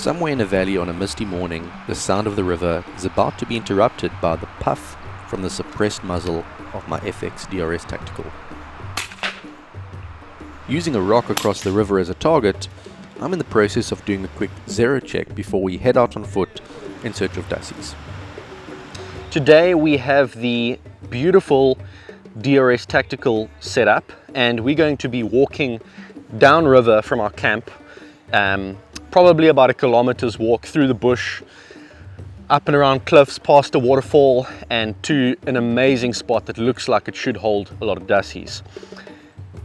Somewhere in a valley on a misty morning, the sound of the river is about to be interrupted by the puff from the suppressed muzzle of my FX DRS Tactical. Using a rock across the river as a target, I'm in the process of doing a quick zero check before we head out on foot in search of Dassies. Today we have the beautiful DRS Tactical setup, and we're going to be walking downriver from our camp, probably about a kilometer's walk through the bush, up and around cliffs, past a waterfall, and to an amazing spot that looks like it should hold a lot of Dassies.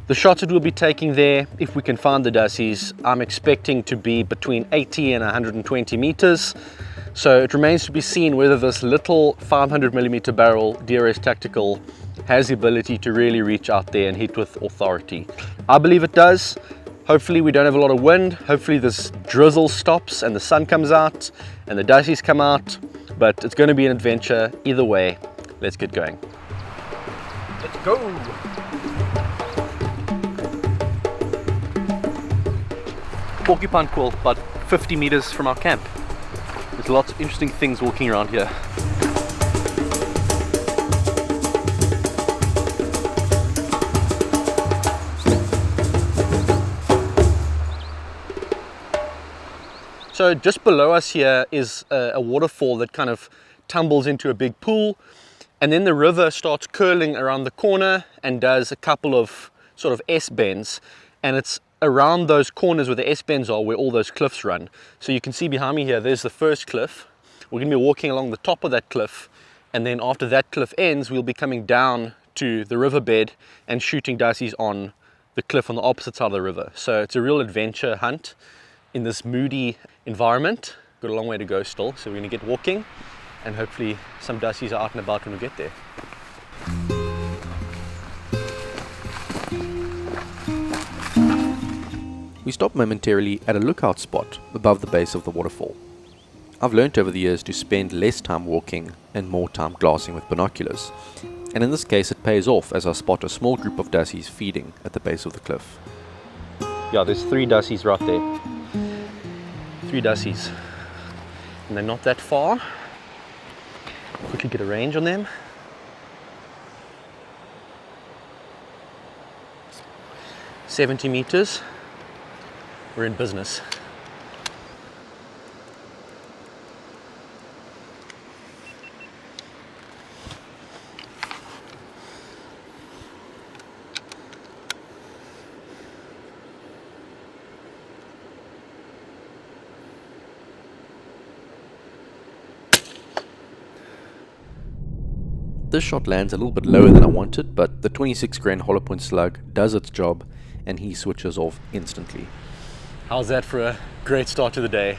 The shots that we'll be taking there, if we can find the Dassies, I'm expecting to be between 80 and 120 meters. So it remains to be seen whether this little 500mm barrel DRS Tactical has the ability to really reach out there and hit with authority. I believe it does. Hopefully we don't have a lot of wind. Hopefully this drizzle stops and the sun comes out and the Dassies come out. But it's going to be an adventure either way. Let's get going. Let's go! Porcupine Quill, about 50 meters from our camp. There's lots of interesting things walking around here. So just below us here is a waterfall that kind of tumbles into a big pool, and then the river starts curling around the corner and does a couple of sort of S-bends, and it's around those corners where the S-bends are where all those cliffs run. So you can see behind me here, there's the first cliff. We're going to be walking along the top of that cliff, and then after that cliff ends, we'll be coming down to the riverbed and shooting Dassies on the cliff on the opposite side of the river. So it's a real adventure hunt in this moody environment. Got a long way to go still, so we're going to get walking, and hopefully some Dassies are out and about when we get there. We stop momentarily at a lookout spot above the base of the waterfall. I've learnt over the years to spend less time walking and more time glassing with binoculars, and in this case it pays off as I spot a small group of Dassies feeding at the base of the cliff. Yeah, there's 3 Dassies right there. 3 Dassies, and they're not that far. Quickly get a range on them. "70 meters. We're in business. This shot lands a little bit lower than I wanted, but the 26 grain hollow point slug does its job and he switches off instantly. How's that for a great start to the day?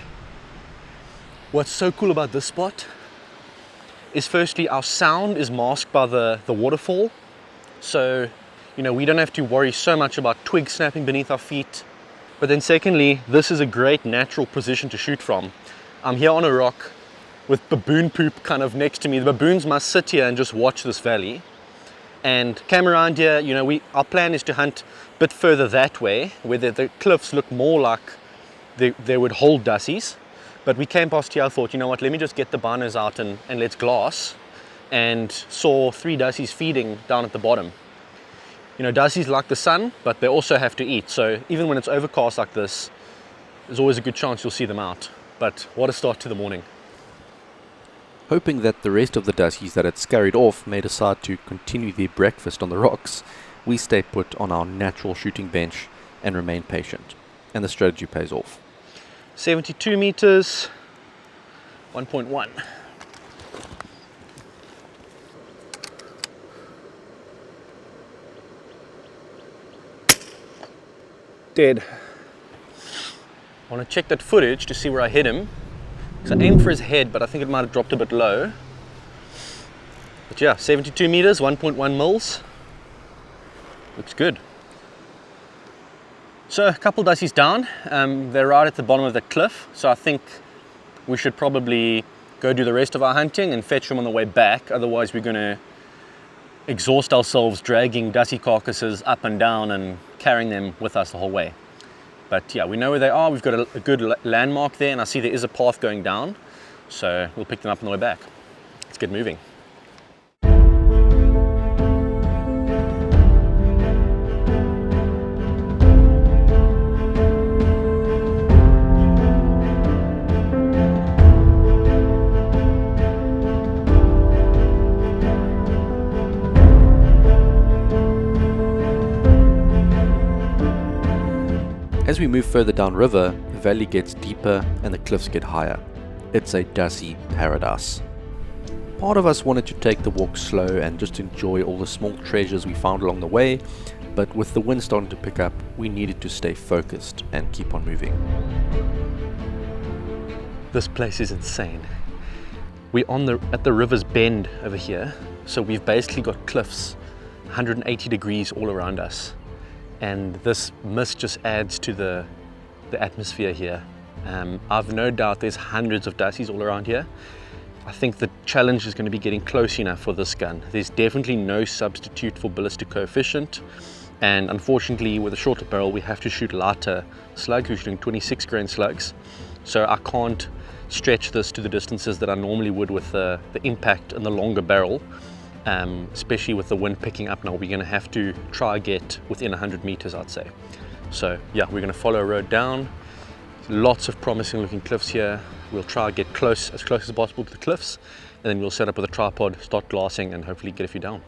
What's so cool about this spot is firstly our sound is masked by the waterfall. So, you know, we don't have to worry so much about twigs snapping beneath our feet. But then secondly, this is a great natural position to shoot from. I'm here on a rock with baboon poop kind of next to me. The baboons must sit here and just watch this valley. And came around here, you know, our plan is to hunt a bit further that way, where the cliffs look more like they would hold Dassies. But we came past here, I thought, you know what, let me just get the binos out and let's glass. And saw 3 Dassies feeding down at the bottom. You know, Dassies like the sun, but they also have to eat. So even when it's overcast like this, there's always a good chance you'll see them out. But what a start to the morning. Hoping that the rest of the Dassies that had scurried off may decide to continue their breakfast on the rocks, we stay put on our natural shooting bench and remain patient. And the strategy pays off. 72 meters, 1.1. Dead. I want to check that footage to see where I hit him. So I aimed for his head, but I think it might have dropped a bit low. But yeah, 72 meters, 1.1 mils. Looks good. So a couple Dassies down. They're right at the bottom of the cliff. So I think we should probably go do the rest of our hunting and fetch them on the way back. Otherwise we're going to exhaust ourselves dragging Dassie carcasses up and down and carrying them with us the whole way. But yeah, we know where they are. We've got a good landmark there, and I see there is a path going down. So we'll pick them up on the way back. Let's get moving. As we move further downriver, the valley gets deeper and the cliffs get higher. It's a Dassie paradise. Part of us wanted to take the walk slow and just enjoy all the small treasures we found along the way, but with the wind starting to pick up, we needed to stay focused and keep on moving. This place is insane. We're at the river's bend over here, so we've basically got cliffs 180 degrees all around us. And this mist just adds to the atmosphere here. I've no doubt there's hundreds of Dassies all around here. I think the challenge is going to be getting close enough for this gun. There's definitely no substitute for ballistic coefficient, and unfortunately with a shorter barrel we have to shoot lighter slugs. We're shooting 26 grain slugs, so I can't stretch this to the distances that I normally would with the impact and the longer barrel. Especially with the wind picking up now, we're going to have to try get within 100 meters, I'd say. So yeah, we're going to follow a road down. Lots of promising looking cliffs here. We'll try get as close as possible to the cliffs, and then we'll set up with a tripod, start glassing, and hopefully get a few down.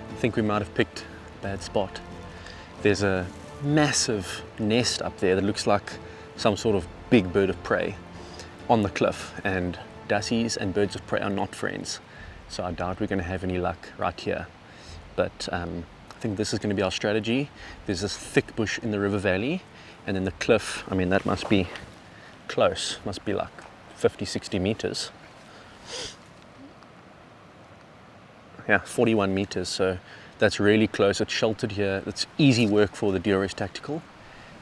I think we might have picked a bad spot. There's a massive nest up there that looks like some sort of big bird of prey on the cliff, and Dassies and birds of prey are not friends, so I doubt we're going to have any luck right here. But I think this is going to be our strategy. There's this thick bush in the river valley, and then the cliff, I mean that must be close, must be like 50-60 meters. Yeah, 41 meters, so that's really close. It's sheltered here. It's easy work for the DRS Tactical,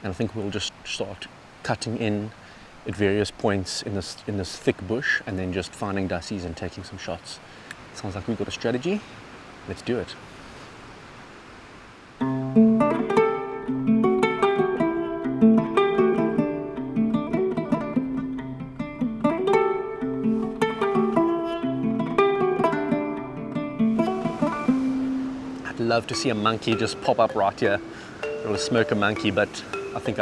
and I think we'll just start cutting in at various points in this thick bush, and then just finding Dassies and taking some shots. Sounds like we've got a strategy. Let's do it. Love to see a monkey just pop up right here. I want to smoke a monkey, but I think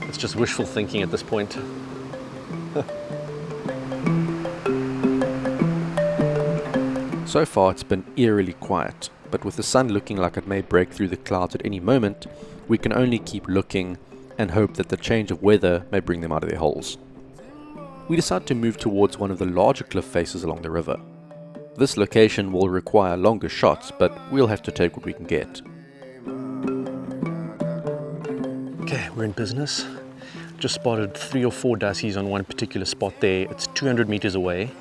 it's just wishful thinking at this point. So far it's been eerily quiet, but with the sun looking like it may break through the clouds at any moment, we can only keep looking and hope that the change of weather may bring them out of their holes. We decide to move towards one of the larger cliff faces along the river. This location will require longer shots, but we'll have to take what we can get. Okay, we're in business. Just spotted 3 or 4 Dassies on one particular spot there. It's 200 meters away,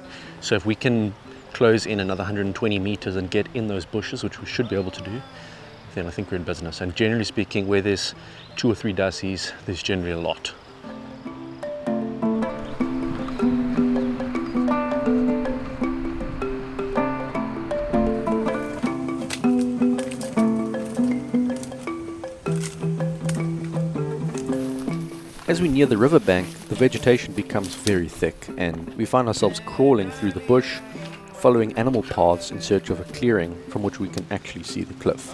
so if we can close in another 120 meters and get in those bushes, which we should be able to do, then I think we're in business. And generally speaking, where there's 2 or 3 Dassies, there's generally a lot. As we near the riverbank, the vegetation becomes very thick, and we find ourselves crawling through the bush, following animal paths in search of a clearing from which we can actually see the cliff.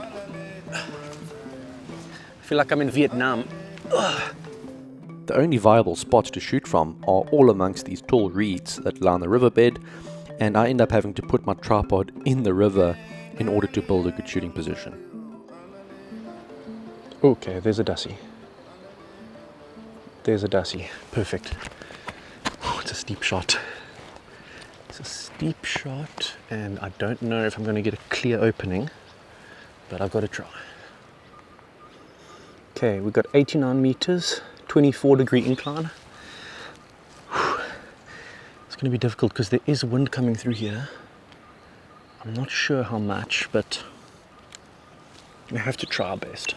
I feel like I'm in Vietnam. The only viable spots to shoot from are all amongst these tall reeds that line the riverbed, and I end up having to put my tripod in the river in order to build a good shooting position. Okay, there's a Dassie. There's a Dassie. Perfect. Oh, it's a steep shot. It's a steep shot, and I don't know if I'm going to get a clear opening, but I've got to try. Okay, we've got 89 meters, 24-degree incline. It's going to be difficult because there is wind coming through here. I'm not sure how much, but we have to try our best.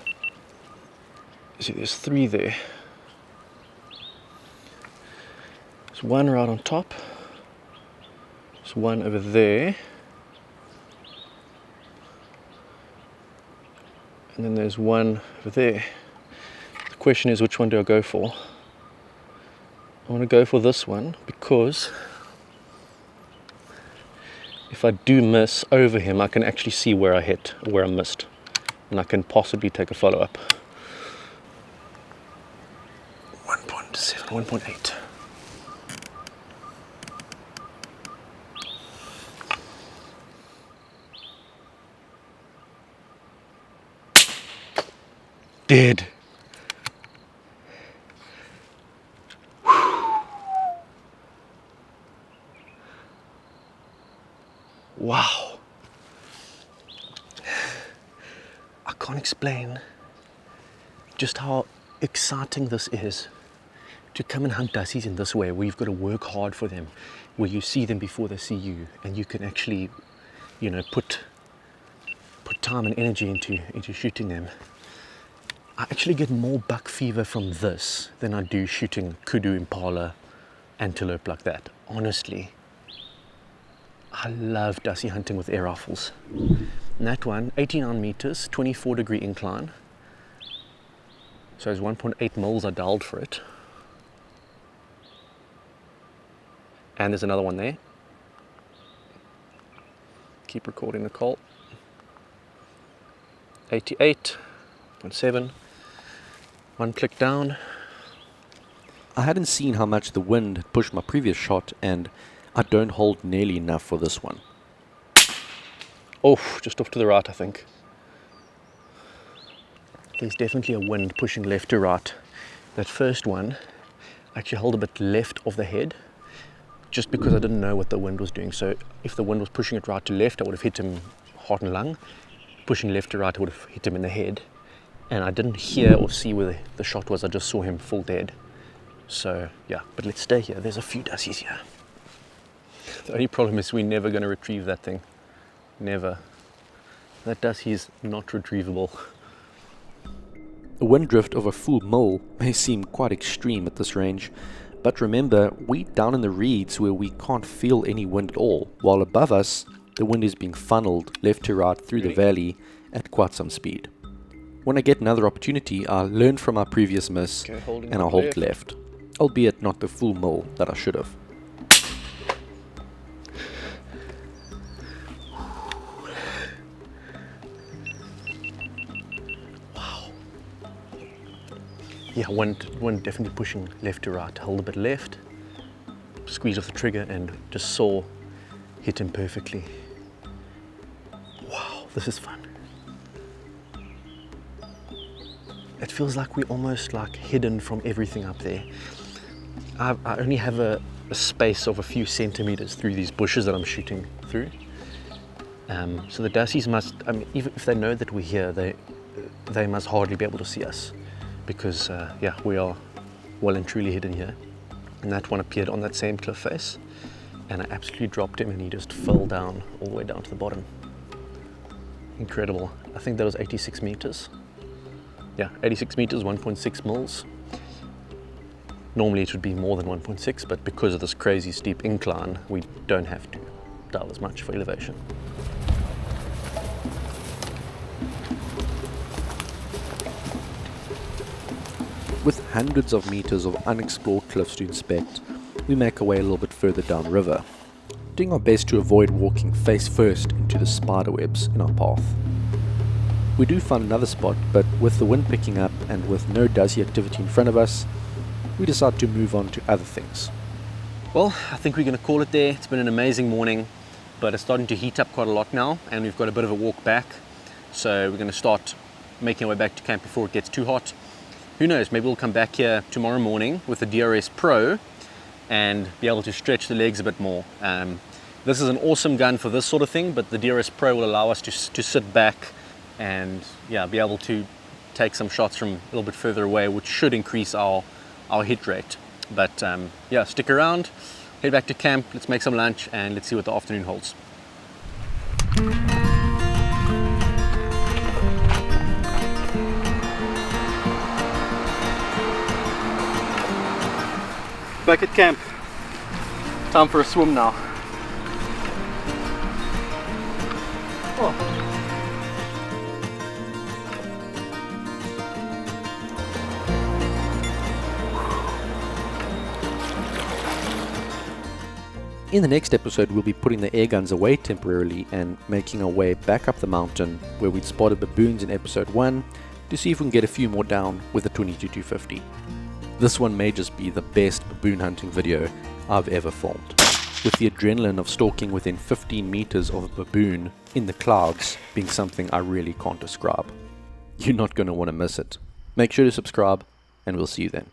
See, there's 3 there. There's 1 right on top. There's 1 over there. And then there's 1 over there. The question is, which one do I go for? I want to go for this one because if I do miss over him, I can actually see where I hit, or where I missed, and I can possibly take a follow-up. 1.7, 1.8. Dead. Wow. I can't explain just how exciting this is to come and hunt dassies in this way, where you've got to work hard for them, where you see them before they see you, and you can actually, you know, put time and energy into shooting them. I actually get more buck fever from this than I do shooting kudu, impala, antelope like that. Honestly, I love dassie hunting with air rifles. And that one, 89 meters, 24-degree incline. So it's 1.8 mils I dialed for it. And there's another one there. Keep recording, Nicole. 88.7. 1 click down. I hadn't seen how much the wind had pushed my previous shot, and I don't hold nearly enough for this one. Oh, just off to the right, I think. There's definitely a wind pushing left to right. That first one, I actually held a bit left of the head, just because I didn't know what the wind was doing. So if the wind was pushing it right to left, I would have hit him heart and lung. Pushing left to right, I would have hit him in the head. And I didn't hear or see where the shot was, I just saw him full dead. So yeah, but let's stay here. There's a few dassies here. The only problem is we're never going to retrieve that thing. Never. That dassie is not retrievable. A wind drift of a full mil may seem quite extreme at this range, but remember, we're down in the reeds where we can't feel any wind at all, while above us, the wind is being funneled left to right through the valley at quite some speed. When I get another opportunity, I'll learn from our previous miss and I'll hold left, albeit not the full mil that I should have. Wow. Yeah, one definitely pushing left to right. Hold a bit left, squeeze off the trigger, and just saw hit him perfectly. Wow, this is fun. It feels like we're almost like hidden from everything up there. I only have a space of a few centimeters through these bushes that I'm shooting through. So the dassies must, I mean, even if they know that we're here, they must hardly be able to see us, because yeah, we are well and truly hidden here. And that one appeared on that same cliff face, and I absolutely dropped him, and he just fell down all the way down to the bottom. Incredible. I think that was 86 meters. Yeah, 86 meters, 1.6 mils. Normally it would be more than 1.6, but because of this crazy steep incline, we don't have to dial as much for elevation. With hundreds of meters of unexplored cliffs to inspect, we make our way a little bit further downriver, doing our best to avoid walking face first into the spiderwebs in our path. We do find another spot, but with the wind picking up and with no dassie activity in front of us, we decide to move on to other things. Well, I think we're going to call it there. It's been an amazing morning, but it's starting to heat up quite a lot now, and we've got a bit of a walk back. So we're going to start making our way back to camp before it gets too hot. Who knows, maybe we'll come back here tomorrow morning with the DRS Pro and be able to stretch the legs a bit more. This is an awesome gun for this sort of thing, but the DRS Pro will allow us to sit back and yeah, be able to take some shots from a little bit further away, which should increase our hit rate. But yeah, stick around. head back to camp, let's make some lunch, and let's see what the afternoon holds. Back at camp. Time for a swim now. Oh. In the next episode, we'll be putting the air guns away temporarily and making our way back up the mountain where we'd spotted baboons in episode 1 to see if we can get a few more down with the 22-250. This one may just be the best baboon hunting video I've ever filmed, with the adrenaline of stalking within 15 meters of a baboon in the clouds being something I really can't describe. You're not going to want to miss it. Make sure to subscribe, and we'll see you then.